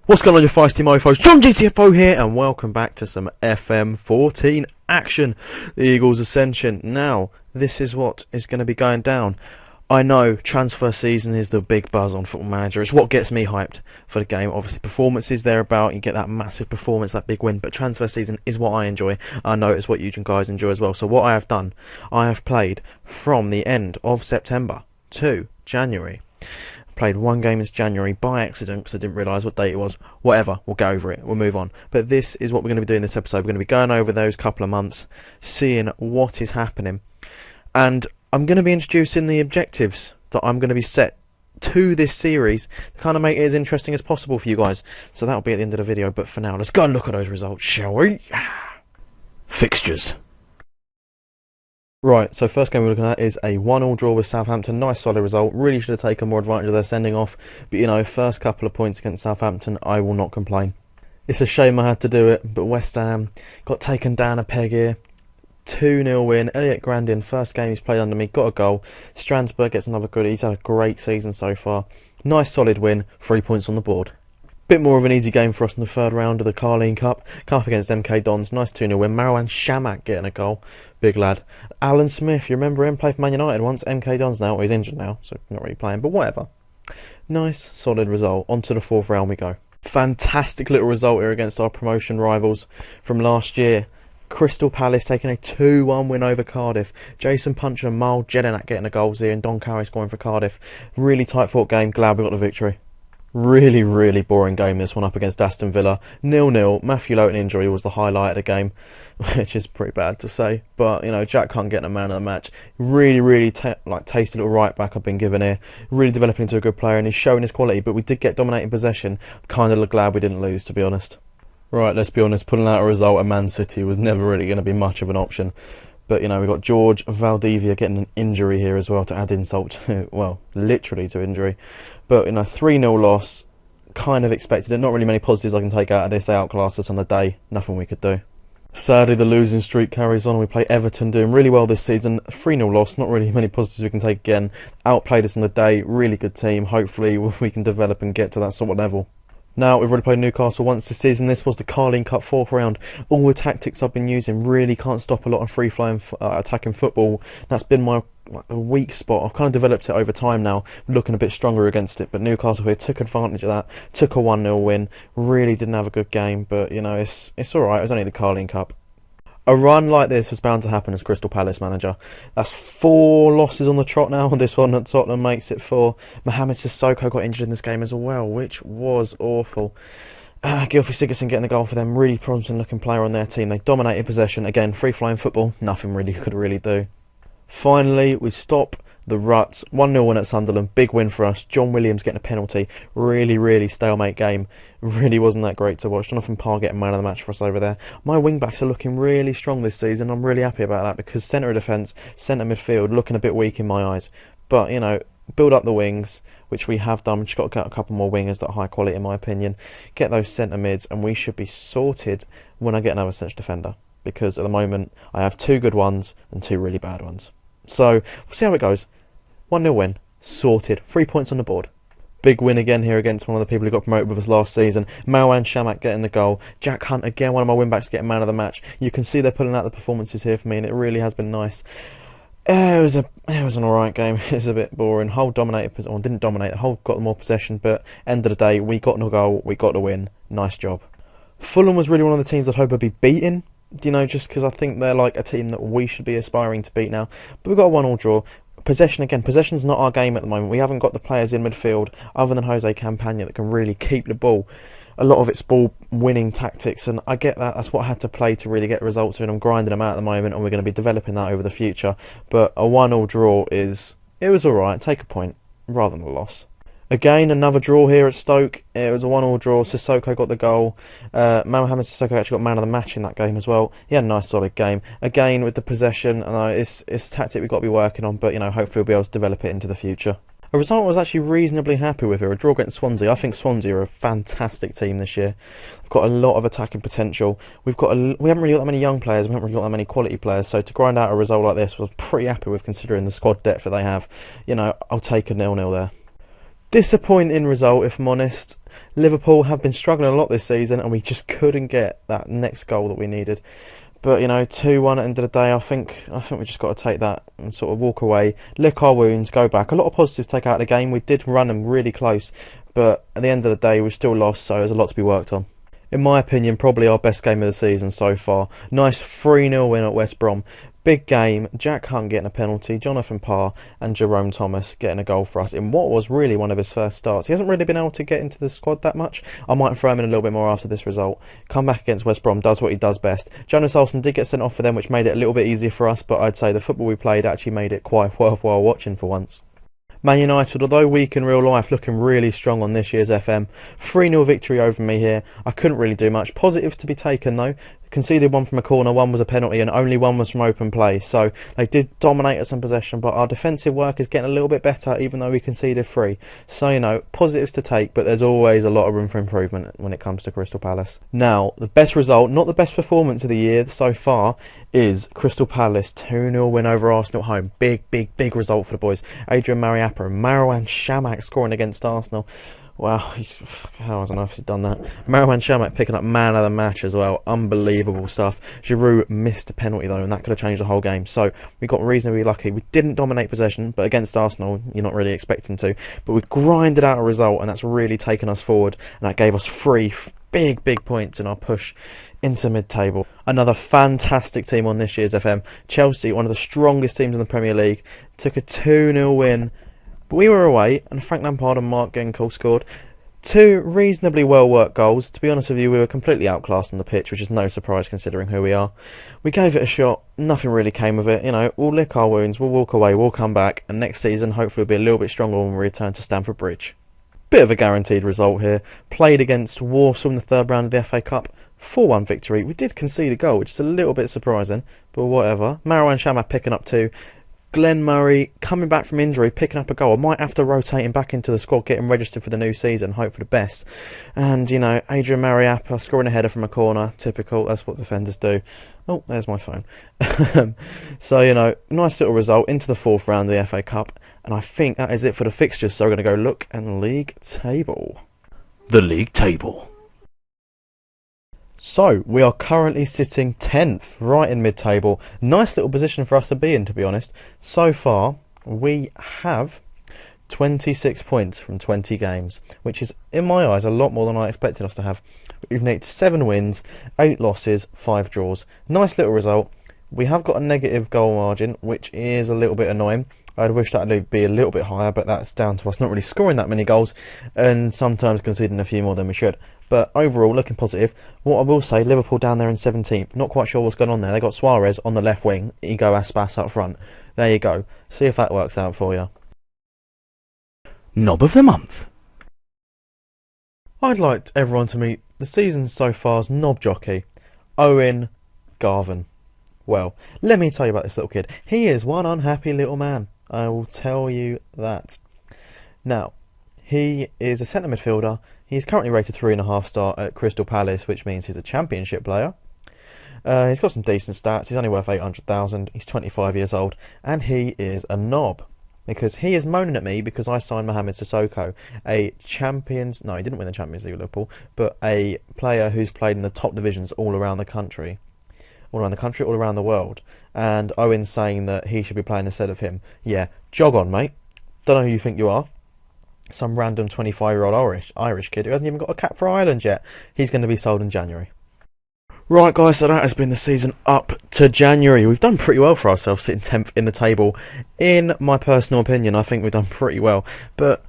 What's going on, you feisty mofos? JonGTFO here, and welcome back to some FM14 action. The Eagles' ascension. Now, this is what is going to be going down. I know transfer season is the big buzz on Football Manager. It's what gets me hyped for the game. Obviously, performances thereabout. You get that massive performance, that big win. But transfer season is what I enjoy. I know it's what you guys enjoy as well. So what I have done, I have played from the end of September to January. Played one game this January by accident because I didn't realise what date it was. Whatever, we'll go over it, we'll move on. But this is what we're going to be doing this episode. We're going to be going over those couple of months, seeing what is happening. And I'm going to be introducing the objectives that I'm going to be set to this series to kind of make it as interesting as possible for you guys. So that'll be at the end of the video, but for now, let's go and look at those results, shall we? Fixtures. Right, so first game we're looking at is a 1-1 draw with Southampton. Nice solid result. Really should have taken more advantage of their sending off. But, you know, first couple of points against Southampton, I will not complain. It's a shame I had to do it, but West Ham got taken down a peg here. 2-0 win. Elliot Grandin, first game he's played under me, got a goal. Strandsberg gets another good. He's had a great season so far. Nice solid win, 3 points on the board. Bit more of an easy game for us in the third round of the Carling Cup. Come up against MK Dons. Nice 2-0 win. Marwan Shamak getting a goal. Big lad. Alan Smith, you remember him? Played for Man United once. MK Dons now. Well, he's injured now, so not really playing, but whatever. Nice, solid result. On to the fourth round we go. Fantastic little result here against our promotion rivals from last year. Crystal Palace taking a 2-1 win over Cardiff. Jason Puncher and Miles Jedinak getting the goals here, and Don Carey scoring for Cardiff. Really tight fought game. Glad we got the victory. Really boring game, this one up against Aston Villa. 0-0. Matthew Lowton injury was the highlight of the game, which is pretty bad to say. But, you know, Jack Hunt getting a man of the match. Really tasty little right back I've been given here. Really developing into a good player, and he's showing his quality. But we did get dominating possession. Kind of glad we didn't lose, to be honest. Right, let's be honest. Pulling out a result at Man City was never really going to be much of an option. But, you know, we've got George Valdivia getting an injury here as well to add insult to, well, literally to injury. But, you know, 3-0 loss, kind of expected it. Not really many positives I can take out of this. They outclassed us on the day. Nothing we could do. Sadly, the losing streak carries on. We play Everton, doing really well this season. 3-0 loss, not really many positives we can take again. Outplayed us on the day. Really good team. Hopefully we can develop and get to that sort of level. Now, we've already played Newcastle once this season. This was the Carling Cup fourth round. All the tactics I've been using really can't stop a lot of free-flowing attacking football. That's been my weak spot. I've kind of developed it over time now, looking a bit stronger against it. But Newcastle here took advantage of that, took a 1-0 win. Really didn't have a good game, but, you know, it's alright. It was only the Carling Cup. A run like this is bound to happen as Crystal Palace manager. That's 4 losses on the trot now. This one at Tottenham makes it 4. Mohamed Sissoko got injured in this game as well, which was awful. Gylfi Sigurdsson getting the goal for them. Really promising looking player on their team. They dominated possession. Again, free-flying football. Nothing really could really do. Finally, we stop the rut. 1-0 win at Sunderland. Big win for us. John Williams getting a penalty. Really stalemate game. Really wasn't that great to watch. Jonathan Parr getting man of the match for us over there. My wing-backs are looking really strong this season. I'm really happy about that because centre of defence, centre midfield, looking a bit weak in my eyes. But, you know, build up the wings, which we have done. We've just got to get a couple more wingers that are high quality in my opinion. Get those centre mids and we should be sorted when I get another centre defender. Because at the moment, I have 2 good ones and 2 really bad ones. So, we'll see how it goes. 1-0 win. Sorted. 3 points on the board. Big win again here against one of the people who got promoted with us last season. Marwan Shamak getting the goal. Jack Hunt again, one of my win-backs getting man of the match. You can see they're pulling out the performances here for me and it really has been nice. It was an alright game. It was a bit boring. Hull dominated, or didn't dominate. Hull got more possession, but end of the day, we got no goal. We got the win. Nice job. Fulham was really one of the teams I'd hope would be beaten. You know, just because I think they're like a team that we should be aspiring to beat now. But we've got a 1-1 draw. Possession again. Possession's not our game at the moment. We haven't got the players in midfield other than Jose Campagna that can really keep the ball. A lot of it's ball winning tactics, and I get that. That's what I had to play to really get results, and I'm grinding them out at the moment, and we're going to be developing that over the future. But a 1-1 draw it was alright. Take a point rather than a loss. Again, another draw here at Stoke. It was a 1-1 draw. Sissoko got the goal. Mohamed Sissoko actually got man of the match in that game as well. He had a nice solid game. Again, with the possession, it's a tactic we've got to be working on, but, you know, hopefully we'll be able to develop it into the future. A result I was actually reasonably happy with here, a draw against Swansea. I think Swansea are a fantastic team this year. They've got a lot of attacking potential. We haven't really got that many young players, we haven't really got that many quality players, so to grind out a result like this, I was pretty happy with considering the squad depth that they have. You know, I'll take a 0-0 there. Disappointing result, if I'm honest. Liverpool have been struggling a lot this season, and we just couldn't get that next goal that we needed. But, 2-1 at the end of the day, I think we just got to take that and sort of walk away, lick our wounds, go back. A lot of positives to take out of the game. We did run them really close, but at the end of the day, we still lost, so there's a lot to be worked on. In my opinion, probably our best game of the season so far. Nice 3-0 win at West Brom. Big game, Jack Hunt getting a penalty, Jonathan Parr and Jerome Thomas getting a goal for us in what was really one of his first starts. He hasn't really been able to get into the squad that much. I might throw him in a little bit more after this result. Come back against West Brom, does what he does best. Jonas Olsen did get sent off for them, which made it a little bit easier for us, but I'd say the football we played actually made it quite worthwhile watching for once. Man United, although weak in real life, looking really strong on this year's FM. 3-0 victory over me here. I couldn't really do much. Positives to be taken though. Conceded one from a corner, one was a penalty, and only one was from open play. So they did dominate us in possession, but our defensive work is getting a little bit better, even though we conceded 3. So, positives to take, but there's always a lot of room for improvement when it comes to Crystal Palace. Now, the best result, not the best performance of the year so far, is Crystal Palace 2-0 win over Arsenal at home. Big result for the boys. Adrian Mariappa and Marouane Chamakh scoring against Arsenal. Wow, I don't know if he's done that. Marouane Chamakh picking up man of the match as well. Unbelievable stuff. Giroud missed a penalty though, and that could have changed the whole game. So we got reasonably lucky. We didn't dominate possession, but against Arsenal, you're not really expecting to. But we grinded out a result, and that's really taken us forward. And that gave us 3 big points in our push into mid-table. Another fantastic team on this year's FM. Chelsea, one of the strongest teams in the Premier League, took a 2-0 win. But we were away, and Frank Lampard and Mark Genkel scored 2 reasonably well-worked goals. To be honest with you, we were completely outclassed on the pitch, which is no surprise considering who we are. We gave it a shot, nothing really came of it. We'll lick our wounds, we'll walk away, we'll come back, and next season hopefully we'll be a little bit stronger when we return to Stamford Bridge. Bit of a guaranteed result here. Played against Walsall in the 3rd round of the FA Cup. 4-1 victory. We did concede a goal, which is a little bit surprising, but whatever. Marouane Chamakh picking up 2. Glenn Murray coming back from injury, picking up a goal. I might have to rotate him back into the squad, get him registered for the new season, hope for the best. And, Adrian Mariappa scoring a header from a corner. Typical, that's what defenders do. Oh, there's my phone. So, nice little result into the 4th round of the FA Cup. And I think that is it for the fixtures. So we're going to go look at the league table. The league table. So, we are currently sitting 10th, right in mid-table. Nice little position for us to be in, to be honest. So far, we have 26 points from 20 games, which is, in my eyes, a lot more than I expected us to have. We've nicked 7 wins, 8 losses, 5 draws. Nice little result. We have got a negative goal margin, which is a little bit annoying. I'd wish that would be a little bit higher, but that's down to us not really scoring that many goals and sometimes conceding a few more than we should. But overall, looking positive. What I will say, Liverpool down there in 17th. Not quite sure what's going on there. They got Suarez on the left wing, Ego Aspas up front. There you go. See if that works out for you. Knob of the month. I'd like everyone to meet the season so far's knob jockey, Owen Garvan. Well, let me tell you about this little kid. He is one unhappy little man. I will tell you that. Now, he is a centre midfielder. He's currently rated 3.5 star at Crystal Palace, which means he's a championship player. He's got some decent stats. He's only worth 800,000. He's 25 years old, and he is a knob because he is moaning at me because I signed Mohamed Sissoko, he didn't win the Champions League with Liverpool, but a player who's played in the top divisions all around the country, all around the world. And Owen's saying that he should be playing instead of him. Yeah, jog on, mate. Don't know who you think you are. Some random 25-year-old Irish kid who hasn't even got a cap for Ireland yet. He's going to be sold in January. Right, guys, so that has been the season up to January. We've done pretty well for ourselves, sitting 10th in the table. In my personal opinion, I think we've done pretty well. But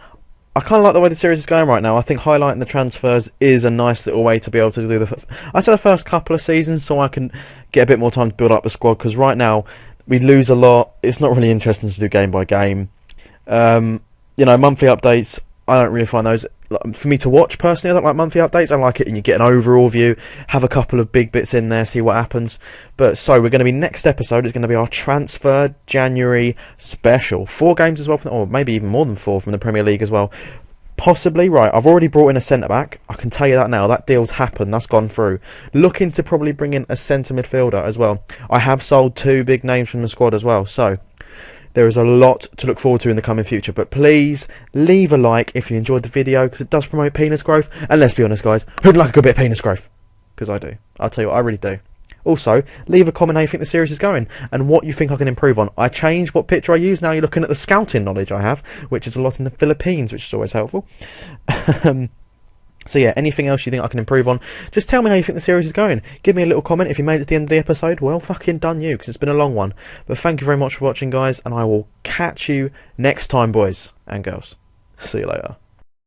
I kind of like the way the series is going right now. I think highlighting the transfers is a nice little way to be able to do the first couple of seasons, so I can get a bit more time to build up the squad. Because right now we lose a lot. It's not really interesting to do game by game. Monthly updates, I don't really find those for me to watch personally. I don't like monthly updates. I like it and you get an overall view, have a couple of big bits in there, see what happens. But so we're going to be, next episode is going to be our transfer January special. 4 games as well, or maybe even more than 4 from the Premier League as well. Possibly, right, I've already brought in a centre-back. I can tell you that now. That deal's happened. That's gone through. Looking to probably bring in a centre midfielder as well. I have sold 2 big names from the squad as well. So There is a lot to look forward to in the coming future, but please leave a like if you enjoyed the video, because it does promote penis growth. And let's be honest, guys, who'd like a good bit of penis growth? Because I do. I'll tell you what, I really do. Also, leave a comment how you think the series is going and what you think I can improve on. I changed what picture I use. Now you're looking at the scouting knowledge I have, which is a lot in the Philippines, which is always helpful. So yeah, anything else you think I can improve on, just tell me how you think the series is going. Give me a little comment. If you made it to the end of the episode, well, fucking done you, because it's been a long one. But thank you very much for watching, guys, and I will catch you next time, boys and girls. See you later.